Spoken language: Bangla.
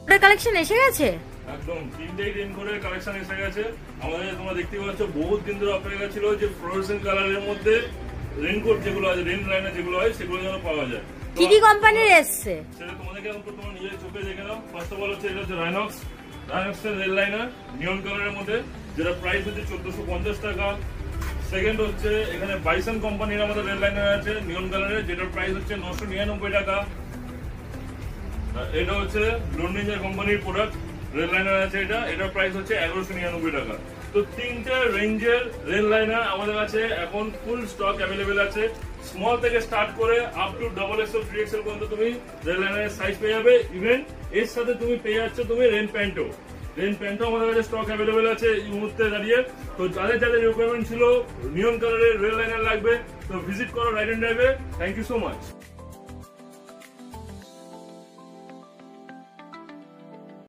কালেকশন এসে গেছে একদম 3টেই রেইনকোটের কালেকশন এসে গেছে আমাদের। তোমরা দেখতে পাচ্ছ বহুত দিন ধরে অপেক্ষা ছিল যে ফ্লোরোসেন্ট কালারের মধ্যে রেইনকোট যেগুলো আছে, রেইন লাইনার যেগুলো হয় সেগুলো যেন পাওয়া যায়। কি কি কোম্পানির এসছে সেটা তোমাদেরকে তোমার নিজের চোখে দেখে নাও। ফার্স্ট অফ অল হচ্ছে এটা হচ্ছে রাইনক্সের রেল লাইনার নিয়ন কালারের মধ্যে, যেটা প্রাইস হচ্ছে 1450 টাকা। সেকেন্ড হচ্ছে এখানে বাইসন কোম্পানির আমাদের রেল লাইনার আছে নিয়ন কালারের, যেটার প্রাইস হচ্ছে 999 টাকা। এটা হচ্ছে লন্ডন কোম্পানির প্রোডাক্ট রেল লাইনার আছে, এটার প্রাইস হচ্ছে 1199 টাকা। তো 3টে রেঞ্জের রেল লাইনার আমাদের কাছে এখন ফুল স্টক অ্যাভেলেবেল আছে। স্মল থেকে স্টার্ট করে আপ টু XXL 3XL পর্যন্ত তুমি রেল লাইনারের সাইজ পেয়ে যাবে। ইভেন এর সাথে তুমি পেয়ে যাচ্ছ তুমি রেন প্যান্টও আমাদের কাছে স্টক অ্যাভেলেবেল আছে এই মুহূর্তে দাঁড়িয়ে। তো যাদের রিকোয়ারমেন্ট ছিল নিয়ন কালারের রেল লাইনার লাগবে তো ভিজিট করো রাইড এন্ড ড্রাইভে। Thank you so much.